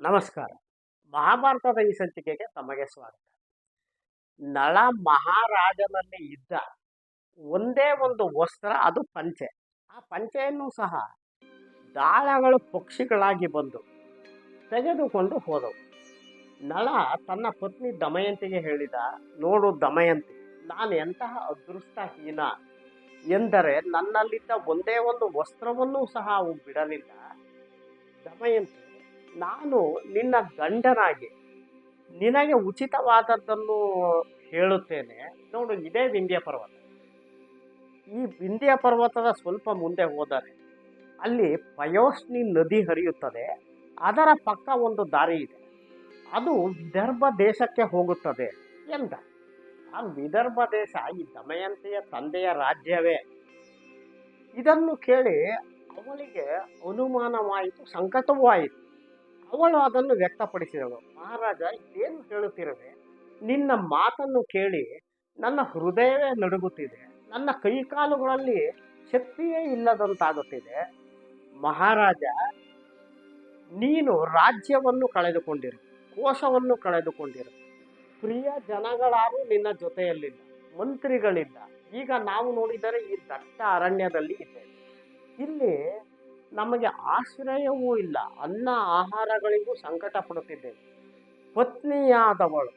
ನಮಸ್ಕಾರ. ಮಹಾಭಾರತದ ಈ ಸಂಚಿಕೆಗೆ ತಮಗೆ ಸ್ವಾಗತ. ನಳ ಮಹಾರಾಜನಲ್ಲಿ ಇದ್ದ ಒಂದೇ ಒಂದು ವಸ್ತ್ರ, ಅದು ಪಂಚೆ. ಆ ಪಂಚೆಯನ್ನು ಸಹ ದಾಳಗಳು ಪಕ್ಷಿಗಳಾಗಿ ಬಂದು ತೆಗೆದುಕೊಂಡು ಹೋದವು. ನಳ ತನ್ನ ಪತ್ನಿ ದಮಯಂತಿಗೆ ಹೇಳಿದ, ನೋಡು ದಮಯಂತಿ, ನಾನು ಎಂತಹ ಅದೃಷ್ಟಹೀನ ಎಂದರೆ ನನ್ನಲ್ಲಿದ್ದ ಒಂದೇ ಒಂದು ವಸ್ತ್ರವನ್ನೂ ಸಹ ಅವು ಬಿಡಲಿಲ್ಲ. ದಮಯಂತಿ, ನಾನು ನಿನ್ನ ಗಂಡನಾಗಿ ನಿನಗೆ ಉಚಿತವಾದದ್ದನ್ನು ಹೇಳುತ್ತೇನೆ. ನೋಡು, ಇದೇ ವಿಂಧ್ಯ ಪರ್ವತ. ಈ ವಿಂಧ್ಯ ಪರ್ವತದ ಸ್ವಲ್ಪ ಮುಂದೆ ಹೋದರೆ ಅಲ್ಲಿ ಪಯೋಷ್ಣಿ ನದಿ ಹರಿಯುತ್ತದೆ. ಅದರ ಪಕ್ಕ ಒಂದು ದಾರಿ ಇದೆ, ಅದು ವಿದರ್ಭ ದೇಶಕ್ಕೆ ಹೋಗುತ್ತದೆ ಎಂದ. ಆ ವಿದರ್ಭ ದೇಶ ಈ ದಮಯಂತಿಯ ತಂದೆಯ ರಾಜ್ಯವೇ. ಇದನ್ನು ಕೇಳಿ ಅವಳಿಗೆ ಅನುಮಾನವಾಯಿತು, ಸಂಕಟವೂ ಆಯಿತು. ಅವಳು ಅದನ್ನು ವ್ಯಕ್ತಪಡಿಸಿದಳು. ಮಹಾರಾಜ, ಏನು ಹೇಳುತ್ತಿರುವೆ? ನಿನ್ನ ಮಾತನ್ನು ಕೇಳಿ ನನ್ನ ಹೃದಯವೇ ನಡುಗುತ್ತಿದೆ, ನನ್ನ ಕೈಕಾಲುಗಳಲ್ಲಿ ಶಕ್ತಿಯೇ ಇಲ್ಲದಂತಾಗುತ್ತಿದೆ. ಮಹಾರಾಜ, ನೀನು ರಾಜ್ಯವನ್ನು ಕಳೆದುಕೊಂಡಿರು, ಕೋಶವನ್ನು ಕಳೆದುಕೊಂಡಿರು, ಪ್ರಿಯ ಜನಗಳಾರು ನಿನ್ನ ಜೊತೆಯಲ್ಲಿಲ್ಲ, ಮಂತ್ರಿಗಳಿಲ್ಲ. ಈಗ ನಾವು ನೋಡಿದರೆ ಈ ದಟ್ಟ ಅರಣ್ಯದಲ್ಲಿ ಇದ್ದೇವೆ. ಇಲ್ಲಿ ನಮಗೆ ಆಶ್ರಯವೂ ಇಲ್ಲ, ಅನ್ನ ಆಹಾರಗಳಿಗೂ ಸಂಕಟ ಪಡುತ್ತಿದ್ದೇವೆ. ಪತ್ನಿಯಾದವಳು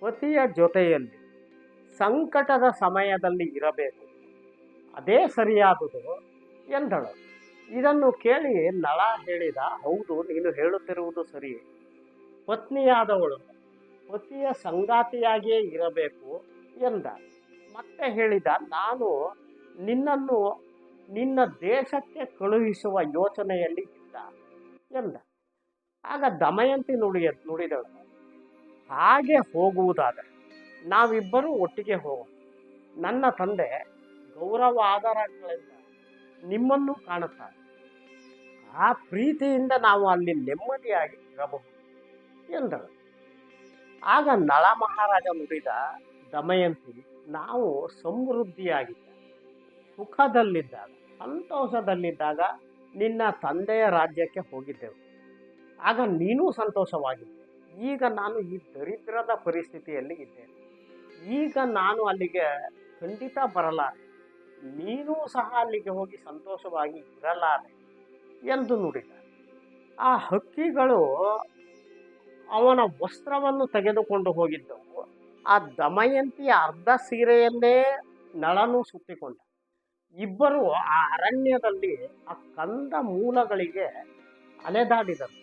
ಪತಿಯ ಜೊತೆಯಲ್ಲಿ ಸಂಕಟದ ಸಮಯದಲ್ಲಿ ಇರಬೇಕು, ಅದೇ ಸರಿಯಾದುದು ಎಂದಳು. ಇದನ್ನು ಕೇಳಿ ನಳ ಹೇಳಿದ, ಹೌದು, ನೀನು ಹೇಳುತ್ತಿರುವುದು ಸರಿ. ಪತ್ನಿಯಾದವಳು ಪತಿಯ ಸಂಗಾತಿಯಾಗಿಯೇ ಇರಬೇಕು ಎಂದ. ಮತ್ತೆ ಹೇಳಿದ, ನಾನು ನಿನ್ನನ್ನು ನಿನ್ನ ದೇಶಕ್ಕೆ ಕಳುಹಿಸುವ ಯೋಚನೆಯಲ್ಲಿ ಇದ್ದ ಎಂದ. ಆಗ ದಮಯಂತಿ ನುಡಿದಳು, ಹಾಗೆ ಹೋಗುವುದಾದರೆ ನಾವಿಬ್ಬರೂ ಒಟ್ಟಿಗೆ ಹೋಗೋಣ. ನನ್ನ ತಂದೆ ಗೌರವ ಆಧಾರಗಳಿಂದ ನಿಮ್ಮನ್ನು ಕಾಣುತ್ತಾರೆ. ಆ ಪ್ರೀತಿಯಿಂದ ನಾವು ಅಲ್ಲಿ ನೆಮ್ಮದಿಯಾಗಿ ಇರಬಹುದು ಎಂದಳು. ಆಗ ನಳ ಮಹಾರಾಜ ನುಡಿದ, ದಮಯಂತಿ, ನಾವು ಸಮೃದ್ಧಿಯಾಗಿದ್ದ, ಸುಖದಲ್ಲಿದ್ದಾಗ, ಸಂತೋಷದಲ್ಲಿದ್ದಾಗ ನಿನ್ನ ತಂದೆಯ ರಾಜ್ಯಕ್ಕೆ ಹೋಗಿದ್ದೆವು. ಆಗ ನೀನೂ ಸಂತೋಷವಾಗಿದ್ದೆ. ಈಗ ನಾನು ಈ ದರಿದ್ರದ ಪರಿಸ್ಥಿತಿಯಲ್ಲಿ ಇದ್ದೇನೆ. ಈಗ ನಾನು ಅಲ್ಲಿಗೆ ಖಂಡಿತ ಬರಲಾರೆ, ನೀನೂ ಸಹ ಅಲ್ಲಿಗೆ ಹೋಗಿ ಸಂತೋಷವಾಗಿ ಇರಲಾರೆ ಎಂದು ನುಡಿದ. ಆ ಹಕ್ಕಿಗಳು ಅವನ ವಸ್ತ್ರವನ್ನು ತೆಗೆದುಕೊಂಡು ಹೋಗಿದ್ದವು. ಆ ದಮಯಂತಿಯ ಅರ್ಧ ಸೀರೆಯನ್ನೇ ನಳನು ಸುತ್ತಿಕೊಂಡ. ಇಬ್ಬರು ಆ ಅರಣ್ಯದಲ್ಲಿ ಆ ಕಂದ ಮೂಲಗಳಿಗೆ ಅಲೆದಾಡಿದರು.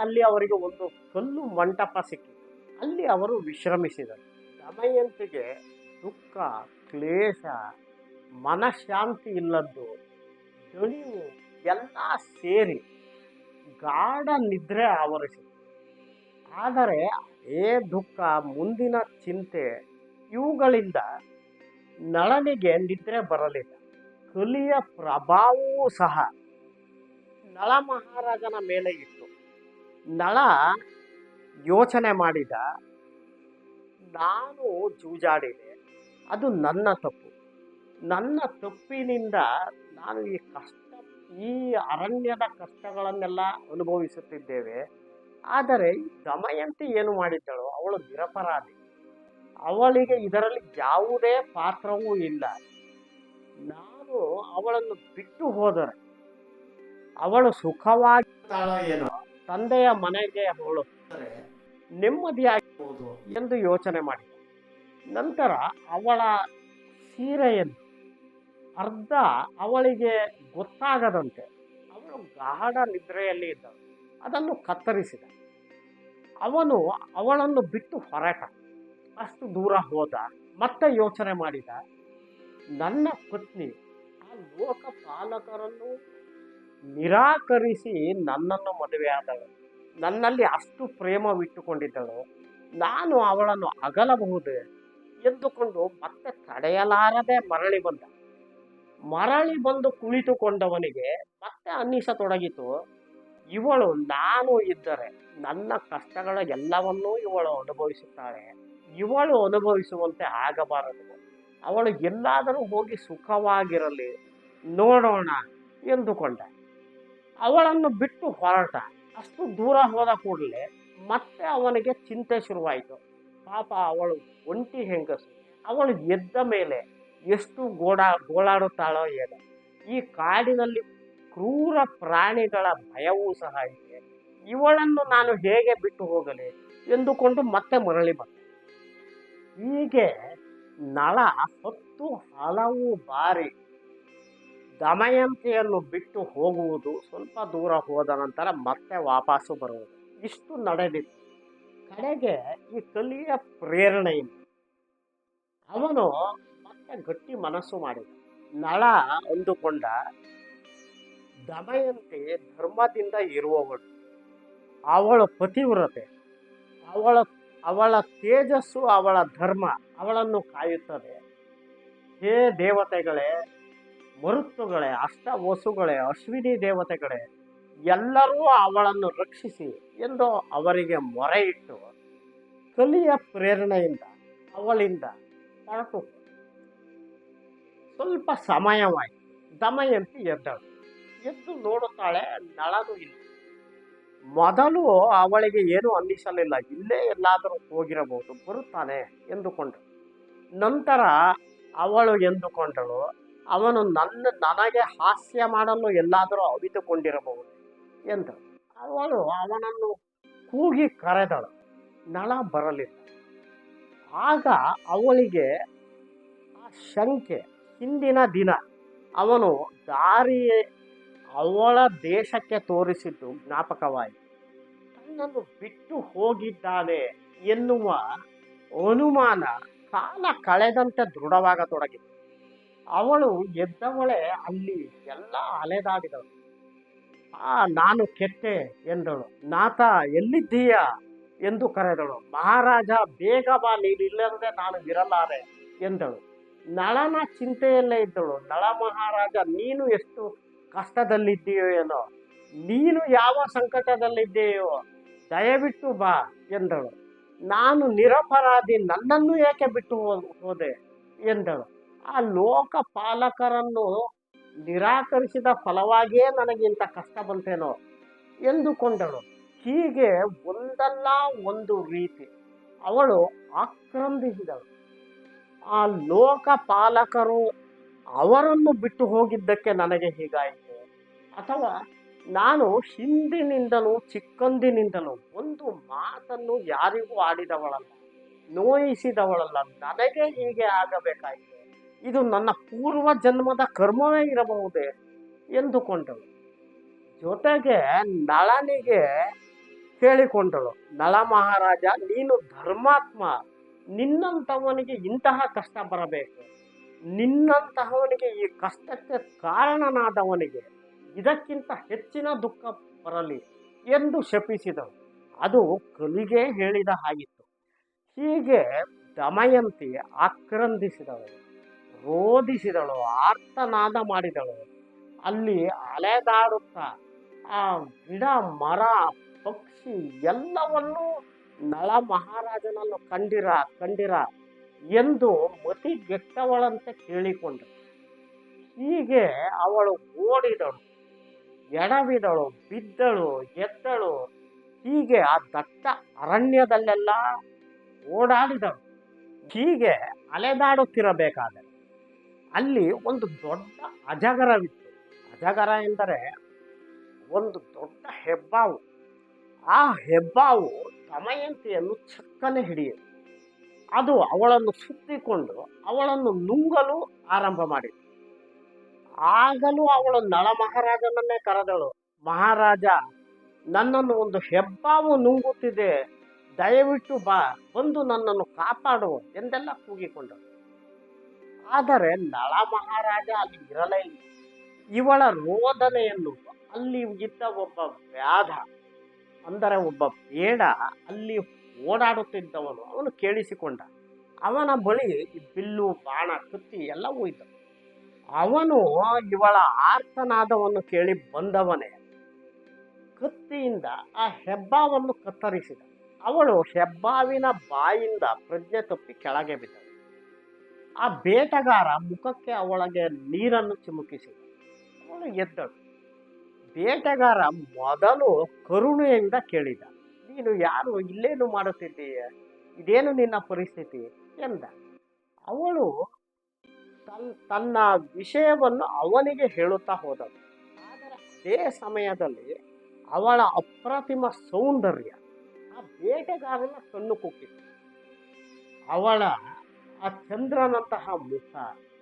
ಅಲ್ಲಿ ಅವರಿಗೆ ಒಂದು ಕಲ್ಲು ಮಂಟಪ ಸಿಕ್ಕಿತು. ಅಲ್ಲಿ ಅವರು ವಿಶ್ರಮಿಸಿದರು. ದಮಯಂತಿಗೆ ದುಃಖ, ಕ್ಲೇಶ, ಮನಃಶಾಂತಿ ಇಲ್ಲದ್ದು, ದಣಿವು ಎಲ್ಲ ಸೇರಿ ಗಾಢ ನಿದ್ರೆ ಆವರಿಸಿತು. ಆದರೆ ಅದೇ ದುಃಖ, ಮುಂದಿನ ಚಿಂತೆ ಇವುಗಳಿಂದ ನಳನಿಗೆ ನಿದ್ರೆ ಬರಲಿಲ್ಲ. ಕಲಿಯ ಪ್ರಭಾವವೂ ಸಹ ನಳ ಮಹಾರಾಜನ ಮೇಲೆ ಇತ್ತು. ನಳ ಯೋಚನೆ ಮಾಡಿದ, ನಾನು ಜೂಜಾಡಿದೆ, ಅದು ನನ್ನ ತಪ್ಪು. ನನ್ನ ತಪ್ಪಿನಿಂದ ನಾನು ಈ ಅರಣ್ಯದ ಕಷ್ಟಗಳನ್ನೆಲ್ಲ ಅನುಭವಿಸುತ್ತಿದ್ದೇವೆ. ಆದರೆ ದಮಯಂತಿ ಏನು ಮಾಡಿದ್ದಳು? ಅವಳು ನಿರಪರಾಧಿ. ಅವಳಿಗೆ ಇದರಲ್ಲಿ ಯಾವುದೇ ಪಾತ್ರವೂ ಇಲ್ಲ. ನಾನು ಅವಳನ್ನು ಬಿಟ್ಟು ಹೋದರೆ ಅವಳು ಸುಖವಾಗಿರ್ತಾಳೋ ಏನೋ, ತಂದೆಯ ಮನೆಗೆ ಅವಳು ನೆಮ್ಮದಿಯಾಗಬಹುದು ಎಂದು ಯೋಚನೆ ಮಾಡಿದ. ನಂತರ ಅವಳ ಸೀರೆಯನ್ನು ಅರ್ಧ ಅವಳಿಗೆ ಗೊತ್ತಾಗದಂತೆ, ಅವಳು ಗಾಢ ನಿದ್ರೆಯಲ್ಲಿ ಇದ್ದಳು, ಅದನ್ನು ಕತ್ತರಿಸಿದ. ಅವನು ಅವಳನ್ನು ಬಿಟ್ಟು ಹೊರಟ. ಅಷ್ಟು ದೂರ ಹೋದ. ಮತ್ತೆ ಯೋಚನೆ ಮಾಡಿದ, ನನ್ನ ಪತ್ನಿ ಆ ಲೋಕಪಾಲಕರನ್ನು ನಿರಾಕರಿಸಿ ನನ್ನನ್ನು ಮದುವೆಯಾದಳು, ನನ್ನಲ್ಲಿ ಅಷ್ಟು ಪ್ರೇಮವಿಟ್ಟುಕೊಂಡಿದ್ದಳು, ನಾನು ಅವಳನ್ನು ಅಗಲಬಹುದೇ ಎಂದುಕೊಂಡು ಮತ್ತೆ ತಡೆಯಲಾರದೆ ಮರಳಿ ಬಂದು ಕುಳಿತುಕೊಂಡವನಿಗೆ ಮತ್ತೆ ಅನ್ನಿಸತೊಡಗಿತು, ಇವಳು ನಾನು ಇದ್ದರೆ ನನ್ನ ಕಷ್ಟಗಳ ಎಲ್ಲವನ್ನೂ ಇವಳು ಅನುಭವಿಸುತ್ತಾಳೆ, ಇವಳು ಅನುಭವಿಸುವಂತೆ ಆಗಬಾರದು, ಅವಳು ಎಲ್ಲಾದರೂ ಹೋಗಿ ಸುಖವಾಗಿರಲಿ, ನೋಡೋಣ ಎಂದುಕೊಂಡ. ಅವಳನ್ನು ಬಿಟ್ಟು ಹೊರಟ. ಅಷ್ಟು ದೂರ ಹೋದ ಕೂಡಲೇ ಮತ್ತೆ ಅವನಿಗೆ ಚಿಂತೆ ಶುರುವಾಯಿತು. ಪಾಪ ಅವಳು ಒಂಟಿ ಹೆಂಗಸು, ಅವಳು ಎದ್ದ ಮೇಲೆ ಎಷ್ಟು ಗೋಳಾಡುತ್ತಾಳೋ ಏನೋ. ಈ ಕಾಡಿನಲ್ಲಿ ಕ್ರೂರ ಪ್ರಾಣಿಗಳ ಭಯವೂ ಸಹ ಇದೆ, ಇವಳನ್ನು ನಾನು ಹೇಗೆ ಬಿಟ್ಟು ಹೋಗಲಿ ಎಂದುಕೊಂಡು ಮತ್ತೆ ಮರಳಿ ಬಂದ. ಹೀಗೆ ನಳ 10 ಹಲವು ಬಾರಿ ದಮಯಂತಿಯನ್ನು ಬಿಟ್ಟು ಹೋಗುವುದು, ಸ್ವಲ್ಪ ದೂರ ಹೋದ ನಂತರ ಮತ್ತೆ ವಾಪಸ್ಸು ಬರುವುದು, ಇಷ್ಟು ನಡೆದಿತ್ತು. ಕಡೆಗೆ ಈ ಕಲಿಯ ಪ್ರೇರಣೆಯಿಂದ ಅವನು ಮತ್ತೆ ಗಟ್ಟಿ ಮನಸ್ಸು ಮಾಡಿದ. ನಳ ಅಂದುಕೊಂಡ, ದಮಯಂತಿ ಧರ್ಮದಿಂದ ಇರುವವಳು, ಅವಳು ಪತಿವ್ರತೆ, ಅವಳ ಅವಳ ತೇಜಸ್ಸು, ಅವಳ ಧರ್ಮ ಅವಳನ್ನು ಕಾಯುತ್ತದೆ. ಹೇ ದೇವತೆಗಳೇ, ಮರುತ್ತುಗಳೇ, ಅಷ್ಟವಸುಗಳೇ, ಅಶ್ವಿನಿ ದೇವತೆಗಳೇ, ಎಲ್ಲರೂ ಅವಳನ್ನು ರಕ್ಷಿಸಿ ಎಂದು ಅವರಿಗೆ ಮೊರೆ ಇಟ್ಟು ಕಲಿಯ ಪ್ರೇರಣೆಯಿಂದ ಅವಳಿಂದ ಹೊರಟು ಸ್ವಲ್ಪ ಸಮಯವಾಯಿತು. ದಮಯಂತಿ ಎದ್ದಳು. ಎದ್ದು ನೋಡುತ್ತಾಳೆ, ನಳನು ಇಲ್ಲ. ಮೊದಲು ಅವಳಿಗೆ ಏನು ಅನ್ನಿಸಲಿಲ್ಲ, ಇಲ್ಲೇ ಎಲ್ಲಾದರೂ ಹೋಗಿರಬಹುದು, ಬರುತ್ತಾನೆ ಎಂದುಕೊಂಡಳು. ನಂತರ ಅವಳು ಎಂದುಕೊಂಡಳು, ಅವನು ನನಗೆ ಹಾಸ್ಯ ಮಾಡಲು ಎಲ್ಲಾದರೂ ಅವಿತುಕೊಂಡಿರಬಹುದು ಎಂದು. ಅವಳು ಅವನನ್ನು ಕೂಗಿ ಕರೆದಳು. ನಳ ಬರಲಿಲ್ಲ. ಆಗ ಅವಳಿಗೆ ಆ ಶಂಕೆ, ಹಿಂದಿನ ದಿನ ಅವನು ದಾರಿ ಅವಳ ದೇಶಕ್ಕೆ ತೋರಿಸಿದ್ದು ಜ್ಞಾಪಕವಾಯಿತು. ತನ್ನನ್ನು ಬಿಟ್ಟು ಹೋಗಿದ್ದಾನೆ ಎನ್ನುವ ಅನುಮಾನ ಕಾಲ ಕಳೆದಂತೆ ದೃಢವಾಗತೊಡಗಿತು. ಅವಳು ಎದ್ದವಳೆ ಅಲ್ಲಿ ಎಲ್ಲ ಅಲೆದಾಡಿದಳು. ನಾನು ಕೆಟ್ಟೆ ಎಂದಳು. ನಾಥ ಎಲ್ಲಿದ್ದೀಯ ಎಂದು ಕರೆದಳು. ಮಹಾರಾಜ ಬೇಗ ಬಾ, ನೀನಿಲ್ಲದೆ ನಾನು ಇರಲಾರೆ ಎಂದಳು. ನಳನ ಚಿಂತೆಯಲ್ಲೇ ಇದ್ದಳು. ನಳ ಮಹಾರಾಜ, ನೀನು ಎಷ್ಟು ಕಷ್ಟದಲ್ಲಿದ್ದೀಯೋ ಏನೋ, ನೀನು ಯಾವ ಸಂಕಟದಲ್ಲಿದ್ದೀಯೋ, ದಯವಿಟ್ಟು ಬಾ ಎಂದಳು. ನಾನು ನಿರಪರಾಧಿ, ನನ್ನನ್ನು ಏಕೆ ಬಿಟ್ಟು ಹೋದೆ ಎಂದಳು. ಆ ಲೋಕಪಾಲಕರನ್ನು ನಿರಾಕರಿಸಿದ ಫಲವಾಗಿಯೇ ನನಗಿಂತ ಕಷ್ಟ ಬಂತೇನೋ ಎಂದುಕೊಂಡಳು. ಹೀಗೆ ಒಂದಲ್ಲ ಒಂದು ರೀತಿ ಅವಳು ಆಕ್ರಂದಿಸಿದಳು. ಆ ಲೋಕಪಾಲಕರು ಅವರನ್ನು ಬಿಟ್ಟು ಹೋಗಿದ್ದಕ್ಕೆ ನನಗೆ ಹೀಗಾಯಿತು, ಅಥವಾ ನಾನು ಹಿಂದಿನಿಂದಲೂ ಚಿಕ್ಕಂದಿನಿಂದಲೂ ಒಂದು ಮಾತನ್ನು ಯಾರಿಗೂ ಆಡಿದವಳಲ್ಲ, ನೋಯಿಸಿದವಳಲ್ಲ, ನನಗೆ ಹೀಗೆ ಆಗಬೇಕಾಯಿತು, ಇದು ನನ್ನ ಪೂರ್ವ ಜನ್ಮದ ಕರ್ಮವೇ ಇರಬಹುದೇ ಎಂದುಕೊಂಡಳು. ಜೊತೆಗೆ ನಳನಿಗೆ ಕೇಳಿಕೊಂಡಳು, ನಳ ಮಹಾರಾಜ, ನೀನು ಧರ್ಮಾತ್ಮ, ನಿನ್ನಂಥವನಿಗೆ ಇಂತಹ ಕಷ್ಟ ಬರಬೇಕು, ನಿನ್ನಂತಹವನಿಗೆ ಈ ಕಷ್ಟಕ್ಕೆ ಕಾರಣನಾದವನಿಗೆ ಇದಕ್ಕಿಂತ ಹೆಚ್ಚಿನ ದುಃಖ ಬರಲಿ ಎಂದು ಶಪಿಸಿದಳು. ಅದು ಕಲಿಗೆ ಹೇಳಿದ ಹಾಗಿತ್ತು. ಹೀಗೆ ದಮಯಂತಿ ಆಕ್ರಂದಿಸಿದಳು, ರೋಧಿಸಿದಳು, ಆರ್ತನಾದ ಮಾಡಿದಳು. ಅಲ್ಲಿ ಅಲೆದಾಡುತ್ತಾ ಆ ಗಿಡ, ಮರ, ಪಕ್ಷಿ ಎಲ್ಲವನ್ನೂ ನಳ ಮಹಾರಾಜನನ್ನು ಕಂಡಿರ ಎಂದು ಮತಿಗೆಟ್ಟವಳಂತೆ ಕೇಳಿಕೊಂಡಳು. ಹೀಗೆ ಅವಳು ಓಡಿದಳು, ಎಡವಿದಳು, ಬಿದ್ದಳು, ಎದ್ದಳು. ಹೀಗೆ ಆ ದಟ್ಟ ಅರಣ್ಯದಲ್ಲೆಲ್ಲ ಓಡಾಡಿದಳು. ಹೀಗೆ ಅಲೆದಾಡುತ್ತಿರಬೇಕಾದರೆ ಅಲ್ಲಿ ಒಂದು ದೊಡ್ಡ ಅಜಗರವಿತ್ತು. ಅಜಗರ ಎಂದರೆ ಒಂದು ದೊಡ್ಡ ಹೆಬ್ಬಾವು. ಆ ಹೆಬ್ಬಾವು ದಮಯಂತಿಯನ್ನು ಚಕ್ಕನೆ ಹಿಡಿಯಿತು. ಅದು ಅವಳನ್ನು ಸುತ್ತಿಕೊಂಡು ಅವಳನ್ನು ನುಂಗಲು ಆರಂಭ ಮಾಡಿತು. ಆಗಲೂ ಅವಳು ನಳ ಮಹಾರಾಜನನ್ನೇ ಕರೆದಳು. ಮಹಾರಾಜ, ನನ್ನನ್ನು ಒಂದು ಹೆಬ್ಬಾವು ನುಂಗುತ್ತಿದೆ, ದಯವಿಟ್ಟು ಬಾ, ಬಂದು ನನ್ನನ್ನು ಕಾಪಾಡು ಎಂದೆಲ್ಲ ಕೂಗಿಕೊಂಡಳು. ಆದರೆ ನಳ ಮಹಾರಾಜ ಅಲ್ಲಿ ಇರಲೇ ಇಲ್ಲ. ಇವಳ ರೋದನೆಯನ್ನು ಅಲ್ಲಿ ಇದ್ದ ಒಬ್ಬ ವ್ಯಾಧ, ಅಂದರೆ ಒಬ್ಬ ಬೇಡ, ಅಲ್ಲಿ ಓಡಾಡುತ್ತಿದ್ದವನು, ಅವನು ಕೇಳಿಸಿಕೊಂಡ. ಅವನ ಬಳಿ ಬಿಲ್ಲು, ಬಾಣ, ಕತ್ತಿ ಎಲ್ಲವೂ ಇದ್ದವು. ಅವನು ಇವಳ ಆರ್ತನಾದವನ್ನು ಕೇಳಿ ಬಂದವನೇ ಕತ್ತಿಯಿಂದ ಆ ಹೆಬ್ಬಾವನ್ನು ಕತ್ತರಿಸಿದ. ಅವಳು ಹೆಬ್ಬಾವಿನ ಬಾಯಿಂದ ಪ್ರಜ್ಞೆ ತಪ್ಪಿ ಕೆಳಗೆ ಬಿದ್ದಳು. ಆ ಬೇಟಗಾರ ಮುಖಕ್ಕೆ ಅವಳಿಗೆ ನೀರನ್ನು ಚಿಮುಕಿಸಿದ. ಅವಳು ಎದ್ದಳು. ಬೇಟೆಗಾರ ಮೊದಲು ಕರುಣೆಯಿಂದ ಕೇಳಿದ, ನೀನು ಯಾರು, ಇಲ್ಲೇನು ಮಾಡುತ್ತಿದ್ದೀಯ, ಇದೇನು ನಿನ್ನ ಪರಿಸ್ಥಿತಿ ಎಂದ. ಅವಳು ತನ್ನ ವಿಷಯವನ್ನು ಅವನಿಗೆ ಹೇಳುತ್ತಾ ಹೋದಳು. ಆದರೆ ಅದೇ ಸಮಯದಲ್ಲಿ ಅವಳ ಅಪ್ರತಿಮ ಸೌಂದರ್ಯ ಆ ಬೇಟೆಗಾರನ ಕಣ್ಣು ಕುಕ್ಕಿತು. ಅವಳ ಆ ಚಂದ್ರನಂತಹ ಮುಖ,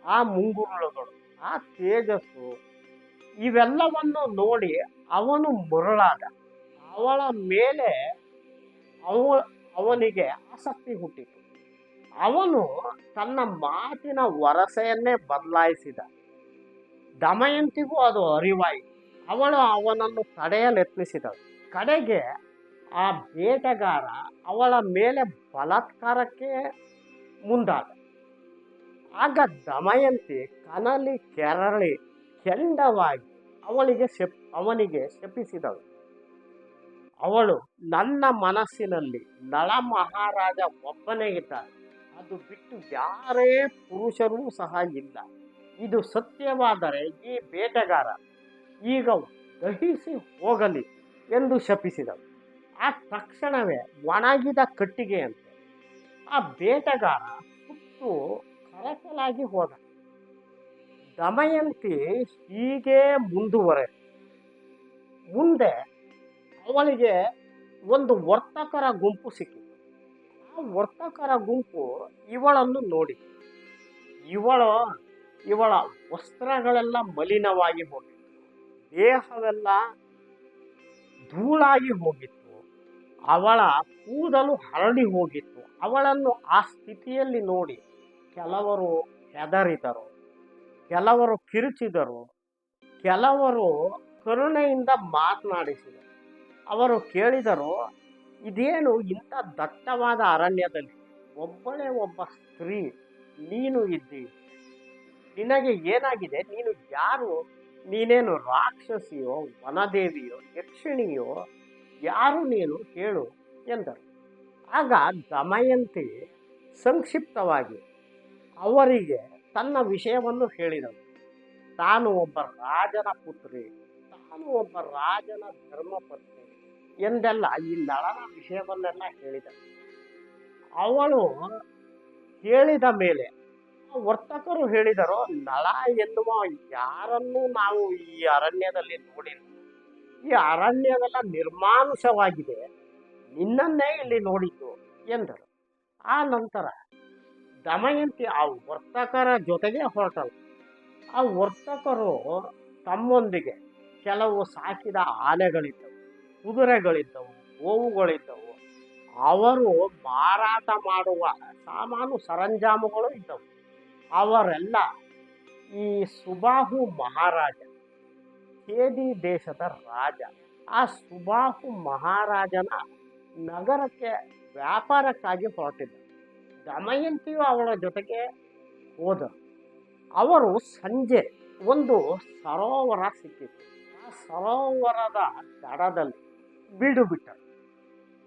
ಆ ಮುಂಗುರುಳುಗಳು, ಆ ತೇಜಸ್ಸು, ಇವೆಲ್ಲವನ್ನು ನೋಡಿ ಅವನು ಮರುಳಾದ. ಅವಳ ಮೇಲೆ ಅವನಿಗೆ ಆಸಕ್ತಿ ಹುಟ್ಟಿತು. ಅವನು ತನ್ನ ಮಾತಿನ ವರಸೆಯನ್ನೇ ಬದಲಾಯಿಸಿದ. ದಮಯಂತಿಗೂ ಅದು ಅರಿವಾಯಿತು. ಅವಳು ಅವನನ್ನು ತಡೆಯಲೆತ್ನಿಸಿದಳು. ಕಡೆಗೆ ಆ ಬೇಟೆಗಾರ ಅವಳ ಮೇಲೆ ಬಲಾತ್ಕಾರಕ್ಕೆ ಮುಂದಾದ. ಆಗ ದಮಯಂತಿ ಕನಲಿ ಕೆರಳಿ ಕೆಂಡವಾಗಿ ಅವನಿಗೆ ಶಪಿಸಿದಳು. ಅವಳು, ನನ್ನ ಮನಸ್ಸಿನಲ್ಲಿ ನಳ ಮಹಾರಾಜ ಒಬ್ಬನೇ ಇದ್ದಾನೆ, ಅದು ಬಿಟ್ಟು ಯಾರೇ ಪುರುಷರೂ ಸಹ ಇಲ್ಲ. ಇದು ಸತ್ಯವಾದರೆ ಈ ಬೇಟೆಗಾರ ಈಗ ದಹಿಸಿ ಹೋಗಲಿ ಎಂದು ಶಪಿಸಿದಳು. ಆ ತಕ್ಷಣವೇ ಒಣಗಿದ ಕಟ್ಟಿಗೆಯಂತೆ ಆ ಬೇಟೆಗಾರ ಸುಟ್ಟು ಕರಕಲಾಗಿ ಹೋದ. ದಮಯಂತಿ ಹೀಗೆ ಮುಂದೆ ಅವಳಿಗೆ ಒಂದು ವರ್ತಕರ ಗುಂಪು ಸಿಕ್ಕಿತು. ಆ ವರ್ತಕರ ಗುಂಪು ಇವಳನ್ನು ನೋಡಿ, ಇವಳ ವಸ್ತ್ರಗಳೆಲ್ಲ ಮಲಿನವಾಗಿ ಹೋಗಿತ್ತು, ದೇಹವೆಲ್ಲ ಧೂಳಾಗಿ ಹೋಗಿತ್ತು, ಅವಳ ಕೂದಲು ಹರಡಿ ಹೋಗಿತ್ತು. ಅವಳನ್ನು ಆ ಸ್ಥಿತಿಯಲ್ಲಿ ನೋಡಿ ಕೆಲವರು ಹೆದರಿದರು, ಕೆಲವರು ಕಿರುಚಿದರು, ಕೆಲವರು ಕರುಣೆಯಿಂದ ಮಾತನಾಡಿಸಿದರು. ಅವರು ಕೇಳಿದರು, ಇದೇನು ಇಂಥ ದಟ್ಟವಾದ ಅರಣ್ಯದಲ್ಲಿ ಒಬ್ಬಳೇ ಒಬ್ಬ ಸ್ತ್ರೀ ನೀನು ಇದ್ದೀ, ನಿನಗೆ ಏನಾಗಿದೆ, ನೀನು ಯಾರು, ನೀನೇನು ರಾಕ್ಷಸಿಯೋ, ವನದೇವಿಯೋ, ಯಕ್ಷಿಣಿಯೋ, ಯಾರು ನೀನು ಹೇಳು ಎಂದರು. ಆಗ ದಮಯಂತಿ ಸಂಕ್ಷಿಪ್ತವಾಗಿ ಅವರಿಗೆ ತನ್ನ ವಿಷಯವನ್ನು ಹೇಳಿದಳು. ತಾನು ಒಬ್ಬ ರಾಜನ ಪುತ್ರಿ, ತಾನು ಒಬ್ಬ ರಾಜನ ಧರ್ಮಪತ್ನಿ ಎಂದೆಲ್ಲ ಈ ನಳನ ವಿಷಯವನ್ನೆಲ್ಲ ಹೇಳಿದಳು. ಅವಳು ಹೇಳಿದ ಮೇಲೆ ವರ್ತಕರು ಹೇಳಿದರು, ನಳ ಎನ್ನುವ ಯಾರನ್ನೂ ನಾವು ಈ ಅರಣ್ಯದಲ್ಲಿ ನೋಡಿಲ್ಲ, ಈ ಅರಣ್ಯವೆಲ್ಲ ನಿರ್ಮಾನುಷವಾಗಿದೆ, ನಿನ್ನನ್ನೇ ಇಲ್ಲಿ ನೋಡಿದ್ದು ಎಂದರು. ಆ ನಂತರ ದಮಯಂತಿ ಆ ವರ್ತಕರ ಜೊತೆಗೆ ಹೊರಟಳು. ಆ ವರ್ತಕರು ತಮ್ಮೊಂದಿಗೆ ಕೆಲವು ಸಾಕಿದ ಆನೆಗಳಿದ್ದವು, ಕುದುರೆಗಳಿದ್ದವು, ಗೋವುಗಳಿದ್ದವು, ಅವರು ಮಾರಾಟ ಮಾಡುವ ಸಾಮಾನು ಸರಂಜಾಮುಗಳು ಇದ್ದವು. ಅವರೆಲ್ಲ ಈ ಸುಬಾಹು ಮಹಾರಾಜ, ಖೇದಿ ದೇಶದ ರಾಜ, ಆ ಸುಬಾಹು ಮಹಾರಾಜನ ನಗರಕ್ಕೆ ವ್ಯಾಪಾರಕ್ಕಾಗಿ ಹೊರಟಿದ್ದರು. ದಮಯಂತಿಯು ಅವಳ ಜೊತೆಗೆ ಹೋದರು. ಅವರು ಸಂಜೆ ಒಂದು ಸರೋವರ ಸಿಕ್ಕಿತು. ಆ ಸರೋವರದ ದಡದಲ್ಲಿ ಬೀಡು ಬಿಟ್ಟರು.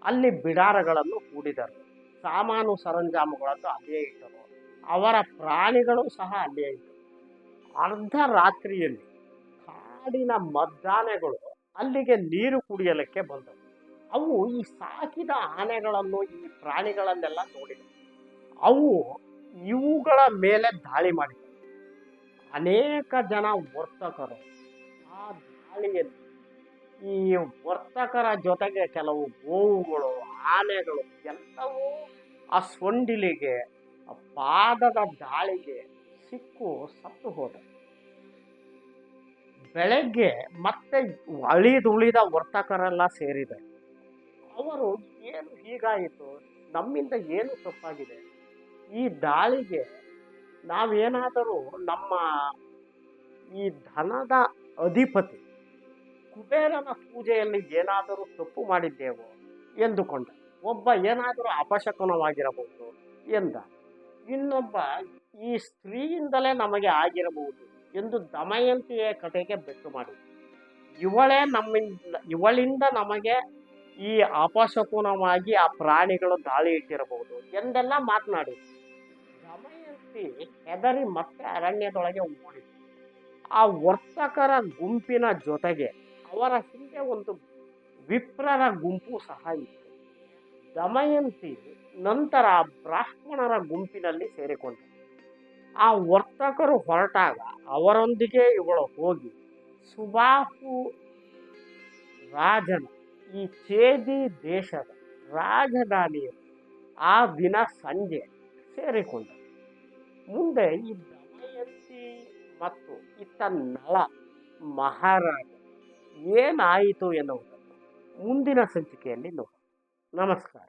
ಅಲ್ಲಿ ಬಿಡಾರಗಳನ್ನು ಹೂಡಿದರು, ಸಾಮಾನು ಸರಂಜಾಮುಗಳನ್ನು ಅಲ್ಲಿಯೇ ಇಟ್ಟರು, ಅವರ ಪ್ರಾಣಿಗಳು ಸಹ ಅಲ್ಲಿಯೇ ಇಟ್ಟರು. ಅರ್ಧ ರಾತ್ರಿಯಲ್ಲಿ ಕಾಡಿನ ಮದ್ದಾನೆಗಳು ಅಲ್ಲಿಗೆ ನೀರು ಕುಡಿಯಲಿಕ್ಕೆ ಬಂದವು. ಅವು ಈ ಸಾಕಿದ ಆನೆಗಳನ್ನು, ಈ ಪ್ರಾಣಿಗಳನ್ನೆಲ್ಲ ನೋಡಿದವು. ಅವು ಇವುಗಳ ಮೇಲೆ ದಾಳಿ ಮಾಡಿದವು. ಅನೇಕ ಜನ ವರ್ತಕರು ಆ ದಾಳಿಯಲ್ಲಿ ಈ ವರ್ತಕರ ಜೊತೆಗೆ ಕೆಲವು ಗೋವುಗಳು, ಆನೆಗಳು ಎಲ್ಲವೂ ಆ ಸೊಂಡಿಲಿಗೆ, ಆ ಪಾದದ ದಾಳಿಗೆ ಸಿಕ್ಕು ಸತ್ತು ಹೋದವು. ಬೆಳಗ್ಗೆ ಮತ್ತೆ ಅಳಿದುಳಿದ ವರ್ತಕರೆಲ್ಲ ಸೇರಿದರು. ಅವರು, ಏನು ಹೀಗಾಯಿತು, ನಮ್ಮಿಂದ ಏನು ತಪ್ಪಾಗಿದೆ, ಈ ದಾಳಿಗೆ ನಾವೇನಾದರೂ ನಮ್ಮ ಈ ಧನದ ಅಧಿಪತಿ ಕುಬೇರನ ಪೂಜೆಯಲ್ಲಿ ಏನಾದರೂ ತಪ್ಪು ಮಾಡಿದ್ದೇವೋ ಎಂದುಕೊಂಡ. ಒಬ್ಬ ಏನಾದರೂ ಅಪಶಕುನವಾಗಿರಬಹುದು ಎಂದ. ಇನ್ನೊಬ್ಬ, ಈ ಸ್ತ್ರೀಯಿಂದಲೇ ನಮಗೆ ಆಗಿರಬಹುದು ಎಂದು ದಮಯಂತಿಯ ಕಡೆಗೆ ಬೆಟ್ಟು ಮಾಡಿದ. ಇವಳಿಂದ ನಮಗೆ ಈ ಅಪಶಕುನವಾಗಿ ಆ ಪ್ರಾಣಿಗಳು ದಾಳಿ ಇಟ್ಟಿರಬಹುದು ಎಂದೆಲ್ಲ ಮಾತನಾಡಿ ದಮಯಂತಿ ಹೆದರಿ ಮತ್ತೆ ಅರಣ್ಯದೊಳಗೆ ಓಡಿತು. ಆ ವರ್ತಕರ ಗುಂಪಿನ ಜೊತೆಗೆ ಅವರ ಹಿಂದೆ ಒಂದು ವಿಪ್ರರ ಗುಂಪು ಸಹ ಇತ್ತು. ದಮಯಂತಿ ನಂತರ ಬ್ರಾಹ್ಮಣರ ಗುಂಪಿನಲ್ಲಿ ಸೇರಿಕೊಂಡರು. ಆ ವರ್ತಕರು ಹೊರಟಾಗ ಅವರೊಂದಿಗೆ ಇವಳು ಹೋಗಿ ಸುಬಾಹು ರಾಜನ, ಈ ಚೇದಿ ದೇಶದ ರಾಜಧಾನಿಯ ಆ ದಿನ ಸಂಜೆ ಸೇರಿಕೊಂಡರು. ಮುಂದೆ ಈ ದಮಯಂತಿ ಮತ್ತು ಇತ್ತ ನಳ ಮಹಾರಾಜ ಏನಾಯಿತು ಎನ್ನುವುದನ್ನು ಮುಂದಿನ ಸಂಚಿಕೆಯಲ್ಲಿ ನೋಡೋಣ. ನಮಸ್ಕಾರ.